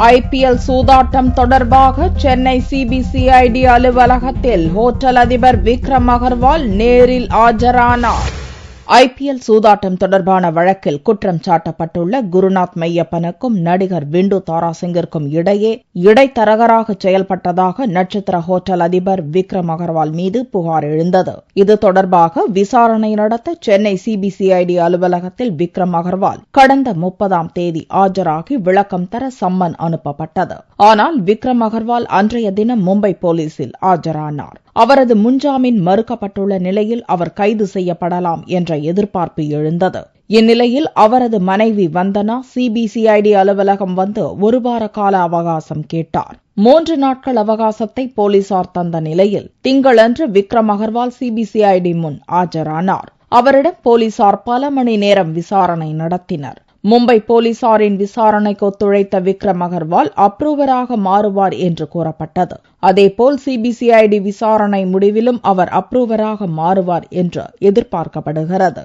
IPL சூதாட்டம் தொடர்பாக Chennai CBCID அலுவலகத்தில் ஹோட்டல் அதிபர் விக்ரம் அகர்வால் நேரில் ஆஜரானார். IPL சூதாட்டம் தொடர்பான வழக்கில் குற்றம் சாட்டப்பட்டுள்ள குருநாத் மையப்பனுக்கும் நடிகர் விண்டு தாராசிங்கிற்கும் இடையே இடைத்தரகராக செயல்பட்டதாக நட்சத்திர ஹோட்டல் அதிபர் விக்ரம் அகர்வால் மீது புகார் எழுந்தது. இது தொடர்பாக விசாரணை நடத்த சென்னை CBCID அலுவலகத்தில் விக்ரம் அகர்வால் கடந்த 30ஆம் தேதி ஆஜராகி விளக்கம் தர சம்மன் அனுப்பப்பட்டது. ஆனால் விக்ரம் அகர்வால் அன்றைய தினம் மும்பை போலீசில் ஆஜரானார். அவரது முன்ஜாமீன் மறுக்கப்பட்டுள்ள நிலையில் அவர் கைது செய்யப்படலாம் என்ற எதிர்பார்ப்பு எழுந்தது. இந்நிலையில் அவரது மனைவி வந்தனா CBCID அலுவலகம் வந்து ஒரு வார கால அவகாசம் கேட்டார். 3 நாட்கள் அவகாசத்தை போலீசார் தந்த நிலையில் திங்களன்று விக்ரம் அகர்வால் CBCID முன் ஆஜரானார். அவரிடம் போலீசார் பல மணி நேரம் விசாரணை நடத்தினர். மும்பை போலீசாரின் விசாரணைக்கு ஒத்துழைத்த விக்ரம் அகர்வால் அப்ரூவராக மாறுவார் என்று கூறப்பட்டது. அதேபோல் CBCID விசாரணை முடிவிலும் அவர் அப்ரூவராக மாறுவார் என்று எதிர்பார்க்கப்படுகிறது.